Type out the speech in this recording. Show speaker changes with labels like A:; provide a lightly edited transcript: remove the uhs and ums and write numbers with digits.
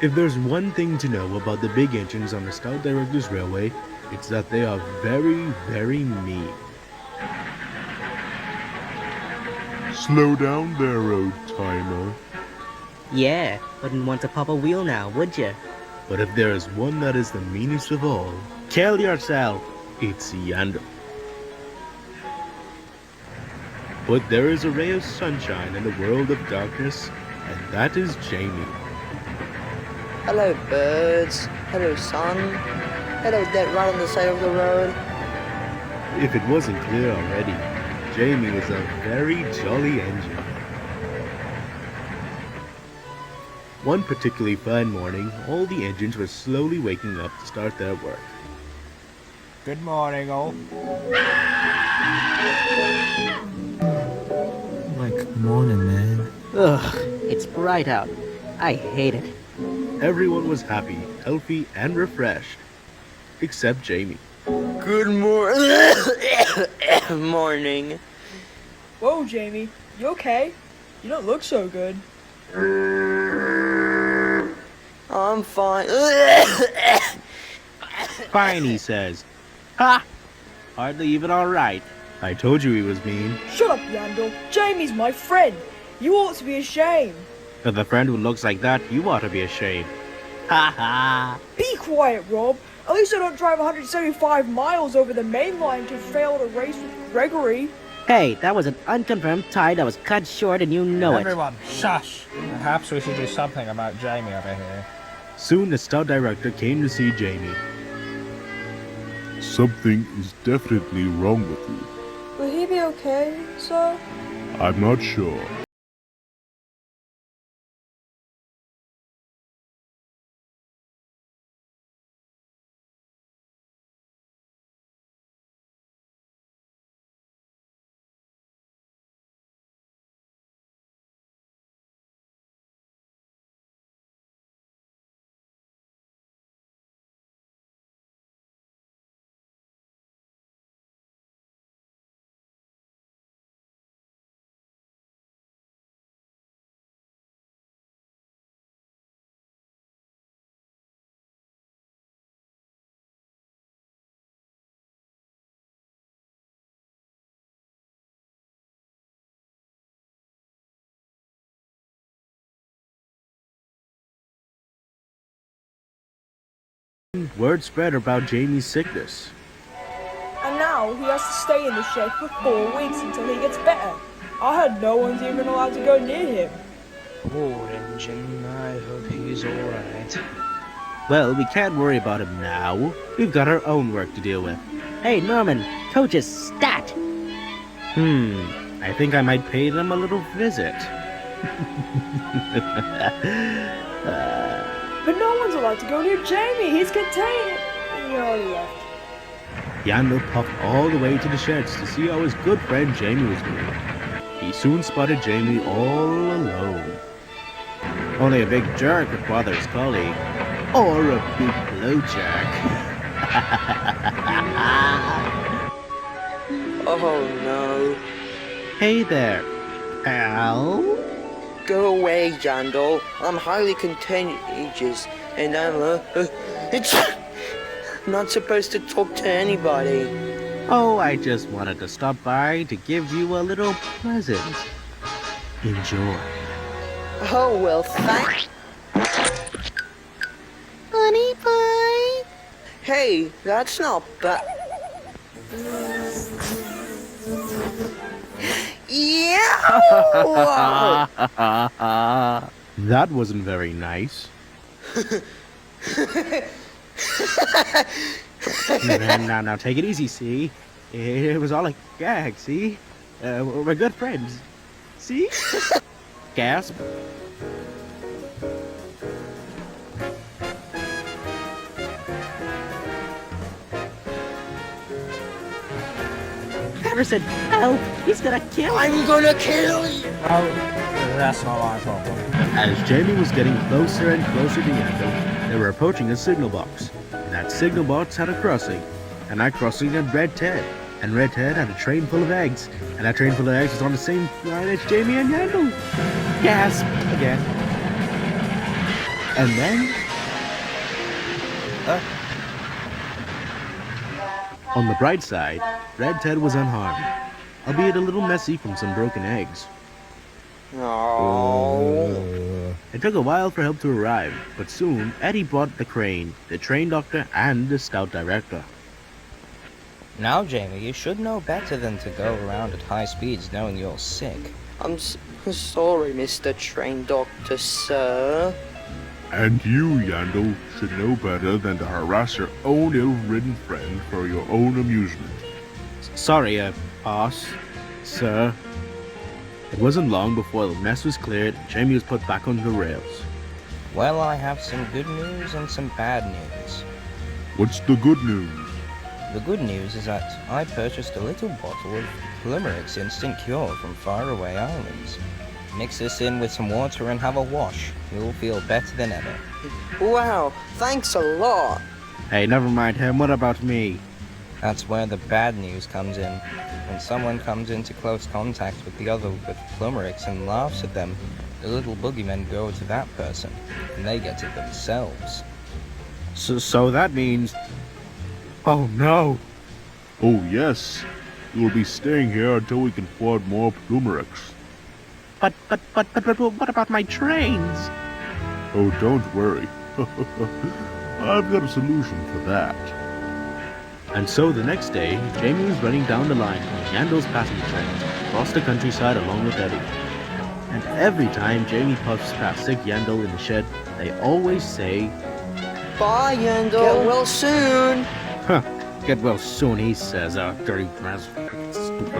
A: If there's one thing to know about the big engines on the Stout Directors Railway, it's that they are very, very mean. Slow down there, old-timer.
B: Yeah, wouldn't want to pop a wheel now, would ya?
A: But if there is one that is the meanest of all, kill yourself, it's Yandall. But there is a ray of sunshine in a world of darkness, and that is Jamie.
C: Hello, birds. Hello, sun. Hello, dead right on the side of the road.
A: If it wasn't clear already, Jamie is a very jolly engine. One particularly fine morning, all the engines were slowly waking up to start their work.
D: Good morning, all.
E: Good morning, man.
B: Ugh, it's bright out. I hate it.
A: Everyone was happy, healthy, and refreshed. Except Jamie.
C: Good morning.
F: Whoa, Jamie. You okay? You don't look so good.
C: I'm fine.
A: Fine, he says. Ha! Hardly even alright. I told you he was mean.
F: Shut up, Yandall. Jamie's my friend. You ought to be ashamed.
A: With a friend who looks like that, you ought to be ashamed. Ha ha!
F: Be quiet, Rob. At least I don't drive 175 miles over the main line to fail to race with Gregory.
B: Hey, that was an unconfirmed tie that was cut short and you know it.
D: Everyone, shush! Perhaps we should do something about Jamie over here.
A: Soon the Stout Director came to see Jamie. Something is definitely wrong with you.
F: Will he be okay, sir?
A: I'm not sure. Word spread about Jamie's sickness.
F: And now he has to stay in the shed for 4 weeks until he gets better. I heard no one's even allowed to go near him.
E: Poor engine. I hope he's alright.
A: Well, we can't worry about him now. We've got our own work to deal with.
B: Hey, Norman, coach's stat.
A: I think I might pay them a little visit.
F: But no one's allowed to go near Jamie. He's contained. He already left.
A: Yandel puffed all the way to the sheds to see how his good friend Jamie was doing. He soon spotted Jamie all alone. Only a big jerk would bother his colleague. Or a big blowjack.
C: Oh no.
A: Hey there, pal.
C: Go away, Yandall. I'm highly contagious, and I'm not supposed to talk to anybody.
A: Oh, I just wanted to stop by to give you a little present. Enjoy.
C: Oh well, thanks.
B: Honey pie.
C: Hey, that's not bad. Yeah!
A: That wasn't very nice. Now, take it easy, see? It was all a gag, see? We're good friends. See? Gasp.
B: Harrison, help! He's gonna kill him!
C: I'm gonna kill you!
D: Oh, that's not my problem.
A: As Jamie was getting closer and closer to Yandel, they were approaching a signal box. And that signal box had a crossing. And that crossing had Red Ted. And Red Ted had a train full of eggs. And that train full of eggs was on the same line as Jamie and Yandel. Gasp! Again. And then, on the bright side, Red Ted was unharmed, albeit a little messy from some broken eggs.
C: Oh.
A: It took a while for help to arrive, but soon Eddie brought the crane, the train doctor, and the scout director.
G: Now, Jamie, you should know better than to go around at high speeds knowing you're sick.
C: I'm sorry, Mr. Train Doctor, sir.
H: And you, Yandel, should know better than to harass your own ill-ridden friend for your own amusement.
A: Sorry, boss, sir. It wasn't long before the mess was cleared and Jamie was put back on the rails.
G: Well, I have some good news and some bad news.
H: What's the good news?
G: The good news is that I purchased a little bottle of Plurimlux instant cure from faraway islands. Mix this in with some water and have a wash. You'll feel better than ever.
C: Wow, thanks a lot.
A: Hey, never mind him, what about me?
G: That's where the bad news comes in. When someone comes into close contact with the other with Plurimlux and laughs at them, the little boogeymen go to that person, and they get it themselves.
A: So that means... Oh no!
H: Oh yes, you will be staying here until we can afford more Plurimlux.
A: But what about my trains?
H: Oh, don't worry. I've got a solution for that.
A: And so the next day, Jamie was running down the line on Yandell's passenger train, across the countryside along with Eddie. And every time Jamie puffs past sick Yandell in the shed, they always say,
C: Bye, Yandel. Get well soon.
A: Huh, get well soon, he says, dirty ass, stupid,